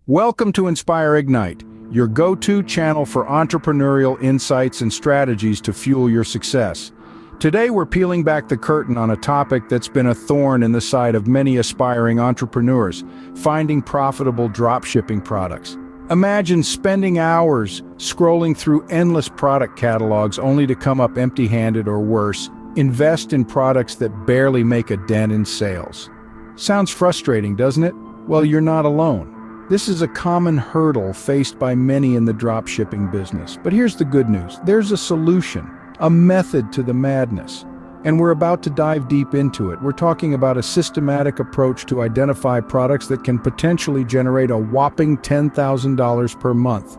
Welcome to InspireIgnite, your go-to channel for entrepreneurial insights and strategies to fuel your success. Today we're peeling back the curtain on a topic that's been a thorn in the side of many aspiring entrepreneurs: finding profitable dropshipping products. Imagine spending hours scrolling through endless product catalogs only to come up empty-handed, or worse, invest in products that barely make a dent in sales. Sounds frustrating, doesn't it? Well, you're not alone. This is a common hurdle faced by many in the dropshipping business. But here's the good news. There's a solution, a method to the madness. And we're about to dive deep into it. We're talking about a systematic approach to identify products that can potentially generate a whopping $10,000 per month.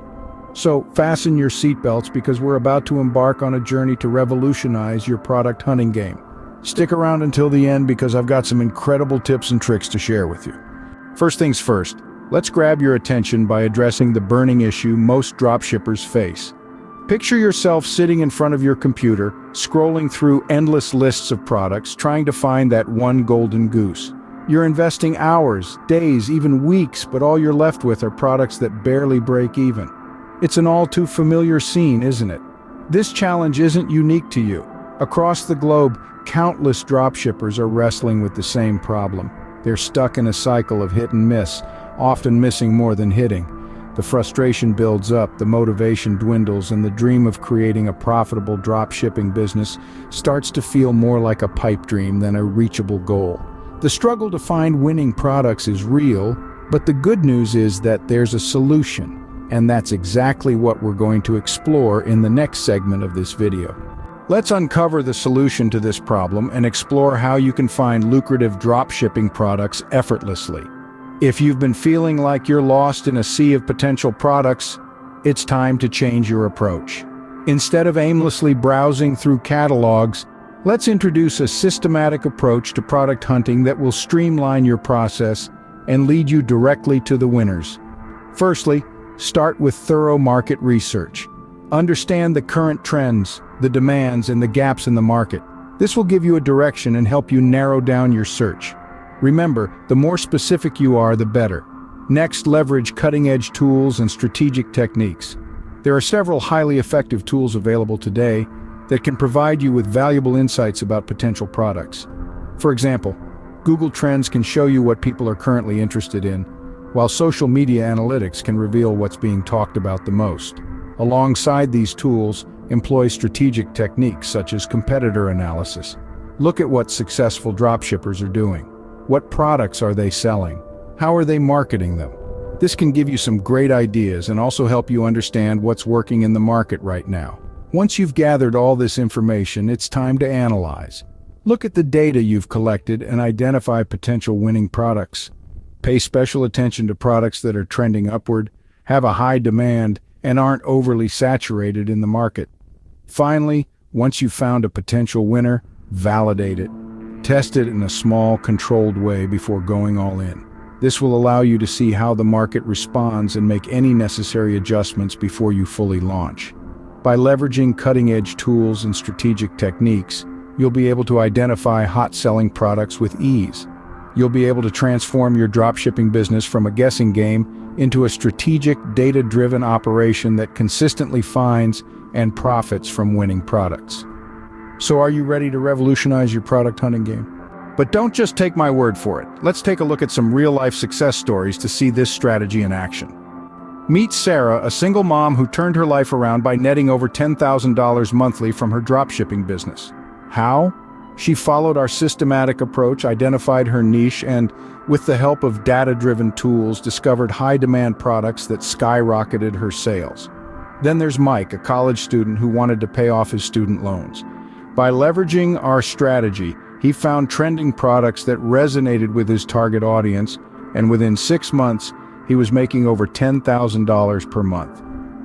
So fasten your seatbelts, because we're about to embark on a journey to revolutionize your product hunting game. Stick around until the end, because I've got some incredible tips and tricks to share with you. First things first, let's grab your attention by addressing the burning issue most dropshippers face. Picture yourself sitting in front of your computer, scrolling through endless lists of products, trying to find that one golden goose. You're investing hours, days, even weeks, but all you're left with are products that barely break even. It's an all too familiar scene, isn't it? This challenge isn't unique to you. Across the globe, countless dropshippers are wrestling with the same problem. They're stuck in a cycle of hit and miss, often missing more than hitting. The frustration builds up, the motivation dwindles, and the dream of creating a profitable dropshipping business starts to feel more like a pipe dream than a reachable goal. The struggle to find winning products is real, but the good news is that there's a solution, and that's exactly what we're going to explore in the next segment of this video. Let's uncover the solution to this problem and explore how you can find lucrative dropshipping products effortlessly. If you've been feeling like you're lost in a sea of potential products, it's time to change your approach. Instead of aimlessly browsing through catalogs, let's introduce a systematic approach to product hunting that will streamline your process and lead you directly to the winners. Firstly, start with thorough market research. Understand the current trends, the demands, and the gaps in the market. This will give you a direction and help you narrow down your search. Remember, the more specific you are, the better. Next, leverage cutting-edge tools and strategic techniques. There are several highly effective tools available today that can provide you with valuable insights about potential products. For example, Google Trends can show you what people are currently interested in, while social media analytics can reveal what's being talked about the most. Alongside these tools, employ strategic techniques such as competitor analysis. Look at what successful dropshippers are doing. What products are they selling? How are they marketing them? This can give you some great ideas and also help you understand what's working in the market right now. Once you've gathered all this information, it's time to analyze. Look at the data you've collected and identify potential winning products. Pay special attention to products that are trending upward, have a high demand, and aren't overly saturated in the market. Finally, once you've found a potential winner, validate it. Test it in a small, controlled way before going all in. This will allow you to see how the market responds and make any necessary adjustments before you fully launch. By leveraging cutting-edge tools and strategic techniques, you'll be able to identify hot-selling products with ease. You'll be able to transform your dropshipping business from a guessing game into a strategic, data-driven operation that consistently finds and profits from winning products. So are you ready to revolutionize your product hunting game? But don't just take my word for it. Let's take a look at some real-life success stories to see this strategy in action. Meet Sarah, a single mom who turned her life around by netting over $10,000 monthly from her dropshipping business. How? She followed our systematic approach, identified her niche, and, with the help of data-driven tools, discovered high-demand products that skyrocketed her sales. Then there's Mike, a college student who wanted to pay off his student loans. By leveraging our strategy, he found trending products that resonated with his target audience, and within 6 months, he was making over $10,000 per month.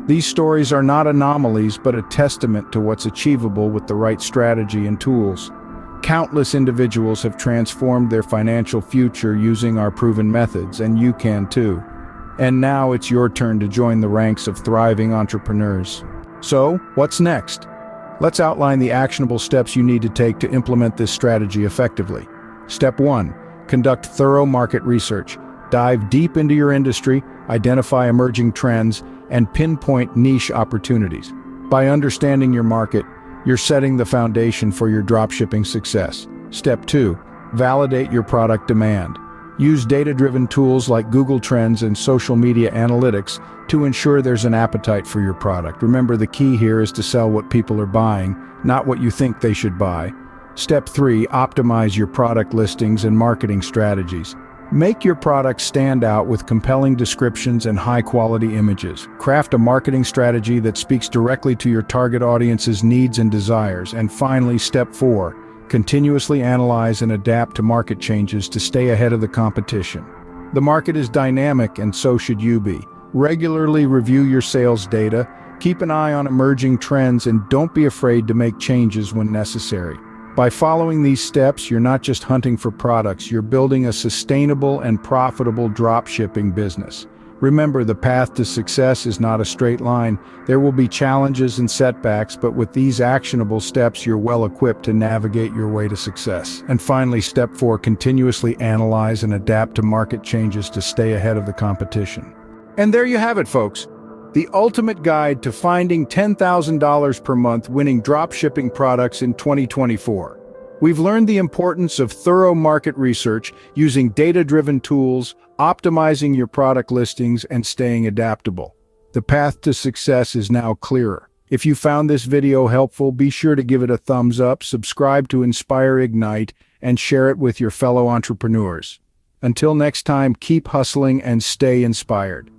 These stories are not anomalies, but a testament to what's achievable with the right strategy and tools. Countless individuals have transformed their financial future using our proven methods, and you can too. And now it's your turn to join the ranks of thriving entrepreneurs. So, what's next? Let's outline the actionable steps you need to take to implement this strategy effectively. Step 1. Conduct thorough market research. Dive deep into your industry identify emerging trends, and pinpoint niche opportunities. By understanding your market, you're setting the foundation for your dropshipping success. Step 2. Validate your product demand. Use data-driven tools like Google Trends and social media analytics to ensure there's an appetite for your product. Remember, the key here is to sell what people are buying, not what you think they should buy. Step 3. Optimize your product listings and marketing strategies. Make your product stand out with compelling descriptions and high-quality images. Craft a marketing strategy that speaks directly to your target audience's needs and desires. And finally, Step 4. Continuously analyze and adapt to market changes to stay ahead of the competition. The market is dynamic, and so should you be. Regularly review your sales data, keep an eye on emerging trends, and don't be afraid to make changes when necessary. By following these steps, you're not just hunting for products, you're building a sustainable and profitable dropshipping business. Remember, the path to success is not a straight line. There will be challenges and setbacks, but with these actionable steps, you're well equipped to navigate your way to success. And finally, Step 4, continuously analyze and adapt to market changes to stay ahead of the competition. And there you have it, folks. The ultimate guide to finding $10,000 per month winning dropshipping products in 2024. We've learned the importance of thorough market research, using data-driven tools, optimizing your product listings, and staying adaptable. The path to success is now clearer. If you found this video helpful, be sure to give it a thumbs up, subscribe to InspireIgnite, and share it with your fellow entrepreneurs. Until next time, keep hustling and stay inspired.